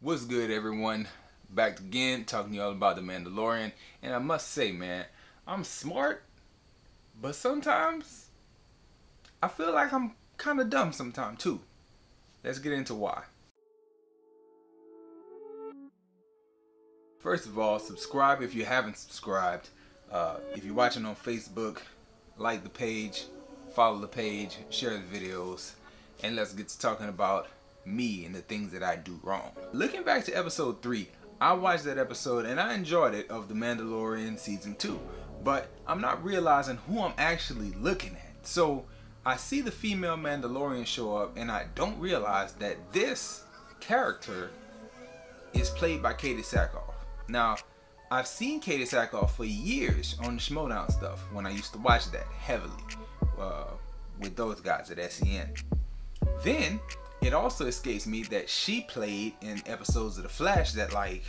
What's good, everyone? Back again, talking to y'all about the Mandalorian. And I must say, man, I'm smart, but sometimes I feel like I'm kind of dumb sometimes too. Let's get into why. First of all, subscribe if you haven't subscribed. If you're watching on Facebook, like the page, follow the page, share the videos, and let's get to talking about me and the things that I do wrong. Looking back to episode 3, I watched that episode and I enjoyed it, of the Mandalorian season 2, but I'm not realizing who I'm actually looking at. So I see the female Mandalorian show up and I don't realize that this character is played by Katie Sackhoff. Now, I've seen Katie Sackhoff for years on the Schmodown stuff when I used to watch that heavily with those guys at SEN. Then it also escapes me that she played in episodes of The Flash that, like,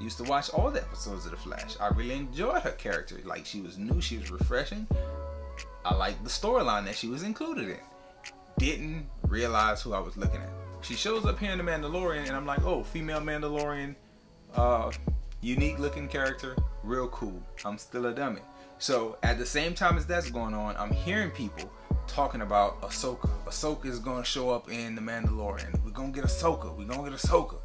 used to watch all the episodes of The Flash. I really enjoyed her character. Like, she was new, she was refreshing. I liked the storyline that she was included in. Didn't realize who I was looking at. She shows up here in The Mandalorian and I'm like, oh, female Mandalorian, unique looking character, real cool. I'm still a dummy. So at the same time as that's going on, I'm hearing people talking about Ahsoka. Ahsoka is going to show up in The Mandalorian. We're going to get Ahsoka. We're going to get Ahsoka.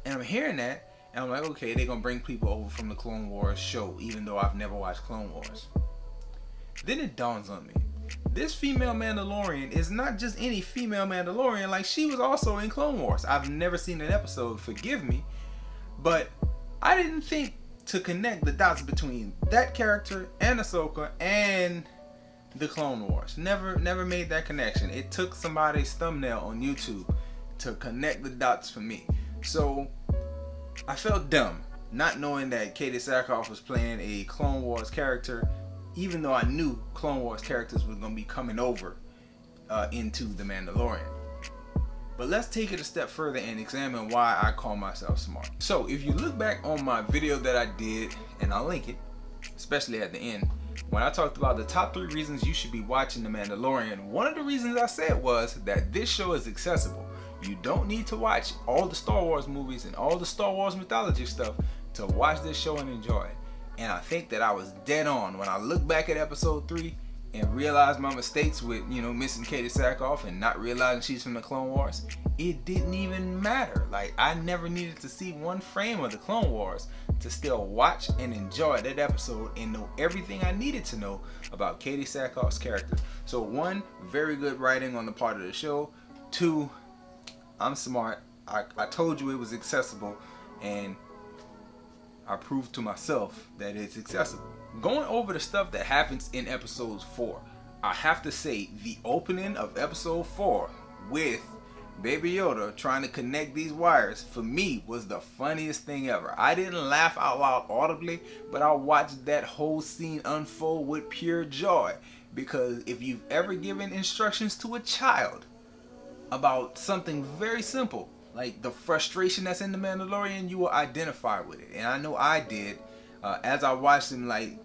And I'm hearing that, and I'm like, okay, they're going to bring people over from the Clone Wars show, even though I've never watched Clone Wars. Then it dawns on me. This female Mandalorian is not just any female Mandalorian. Like, she was also in Clone Wars. I've never seen an episode, forgive me, but I didn't think to connect the dots between that character and Ahsoka and the Clone Wars. Never made that connection. It took somebody's thumbnail on YouTube to connect the dots for me. So I felt dumb not knowing that Katie Sackhoff was playing a Clone Wars character, even though I knew Clone Wars characters were going to be coming over into The Mandalorian. But let's take it a step further and examine why I call myself smart. So if you look back on my video that I did, and I'll link it, especially at the end, when I talked about the top 3 reasons you should be watching The Mandalorian, one of the reasons I said was that this show is accessible. You don't need to watch all the Star Wars movies and all the Star Wars mythology stuff to watch this show and enjoy it. And I think that I was dead on when I look back at episode 3 and realized my mistakes with, you know, missing Katie Sackhoff and not realizing she's from the Clone Wars. It didn't even matter. Like, I never needed to see one frame of the Clone Wars to still watch and enjoy that episode and know everything I needed to know about Katie Sackhoff's character. So 1, very good writing on the part of the show. 2, I'm smart. I told you it was accessible, and I proved to myself that it's accessible. Going over the stuff that happens in episode 4, I have to say the opening of episode 4 with Baby Yoda trying to connect these wires, for me, was the funniest thing ever. I didn't laugh out loud audibly, but I watched that whole scene unfold with pure joy. Because if you've ever given instructions to a child about something very simple, like the frustration that's in The Mandalorian, you will identify with it. And I know I did as I watched him, like,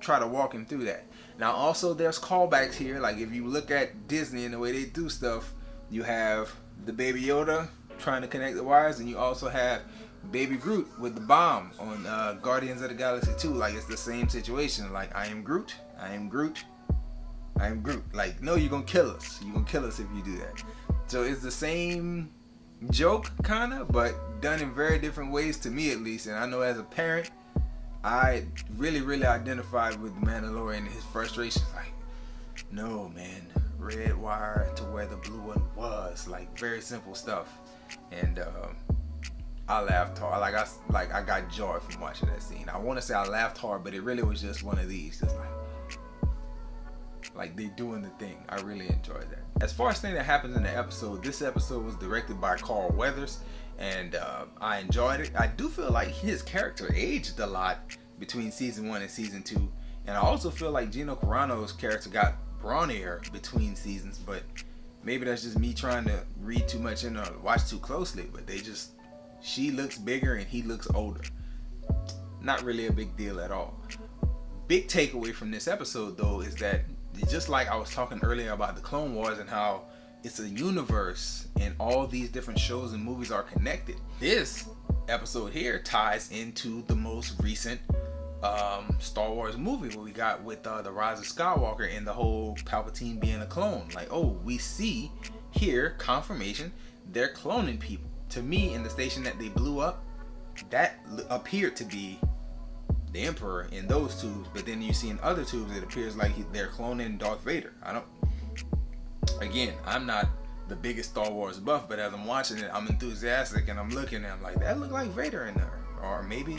try to walk him through that. Now also there's callbacks here. Like, if you look at Disney and the way they do stuff, you have the Baby Yoda trying to connect the wires, and you also have Baby Groot with the bomb on Guardians of the Galaxy 2. Like, it's the same situation. Like, I am Groot, I am Groot, I am Groot. Like, no, you're gonna kill us. You're gonna kill us if you do that. So it's the same joke, kinda, but done in very different ways, to me at least. And I know as a parent, I really identified with the Mandalorian and his frustrations. Like, no, man, red wire to where the blue one was. Like, very simple stuff. And I laughed hard. I got joy from watching that scene. I want to say I laughed hard, but it really was just one of these, just like they doing the thing. I really enjoyed that. As far as things that happens in the episode, this episode was directed by Carl Weathers, and I enjoyed it. I do feel like his character aged a lot between season 1 and season 2, and I also feel like Gina Carano's character got brawnier between seasons, but maybe that's just me trying to read too much and watch too closely. But she looks bigger and he looks older. Not really a big deal at all. Big takeaway from this episode though is that, just like I was talking earlier about the Clone Wars and how it's a universe, and all these different shows and movies are connected. This episode here ties into the most recent Star Wars movie, what we got with the Rise of Skywalker and the whole Palpatine being a clone. Like, oh, we see here confirmation they're cloning people. To me, in the station that they blew up, that appeared to be the Emperor in those tubes, but then you see in other tubes it appears like they're cloning Darth Vader. I'm not the biggest Star Wars buff, but as I'm watching it, I'm enthusiastic and I'm looking and I'm like, that look like Vader in there. Or maybe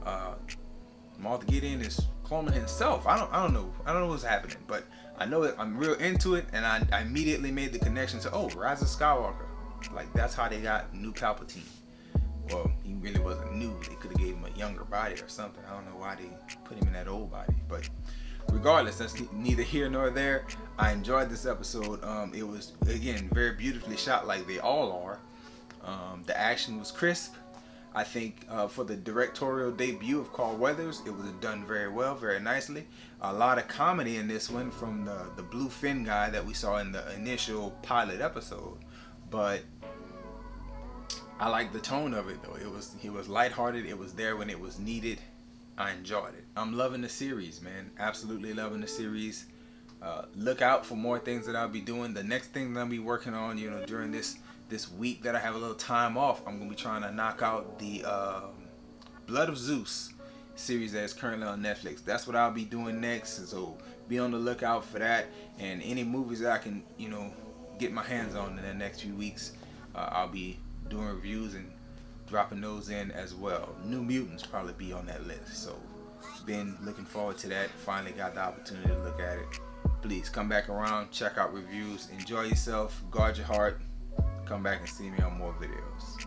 Moff Gideon is cloning himself. I don't know what's happening, but I know that I'm real into it, and I immediately made the connection to, oh, Rise of Skywalker. Like, that's how they got new Palpatine. Well, he really wasn't new. They could have gave him a younger body or something. I don't know why they put him in that old body, but regardless, that's neither here nor there. I enjoyed this episode. It was, again, very beautifully shot, like they all are. The action was crisp. I think for the directorial debut of Carl Weathers, it was done very well, very nicely. A lot of comedy in this one from the Blue Finn guy that we saw in the initial pilot episode. But I like the tone of it, though. He was lighthearted. It was there when it was needed. I enjoyed it. I'm loving the series, man. Absolutely loving the series. Look out for more things that I'll be doing. The next thing that I'll be working on, you know, during this week that I have a little time off, I'm gonna be trying to knock out the Blood of Zeus series that is currently on Netflix. That's what I'll be doing next, so be on the lookout for that. And any movies that I can, you know, get my hands on in the next few weeks, I'll be doing reviews and dropping those in as well. New Mutants probably be on that list, so been looking forward to that. Finally got the opportunity to look at it. Please come back around, check out reviews, enjoy yourself, guard your heart. Come back and see me on more videos.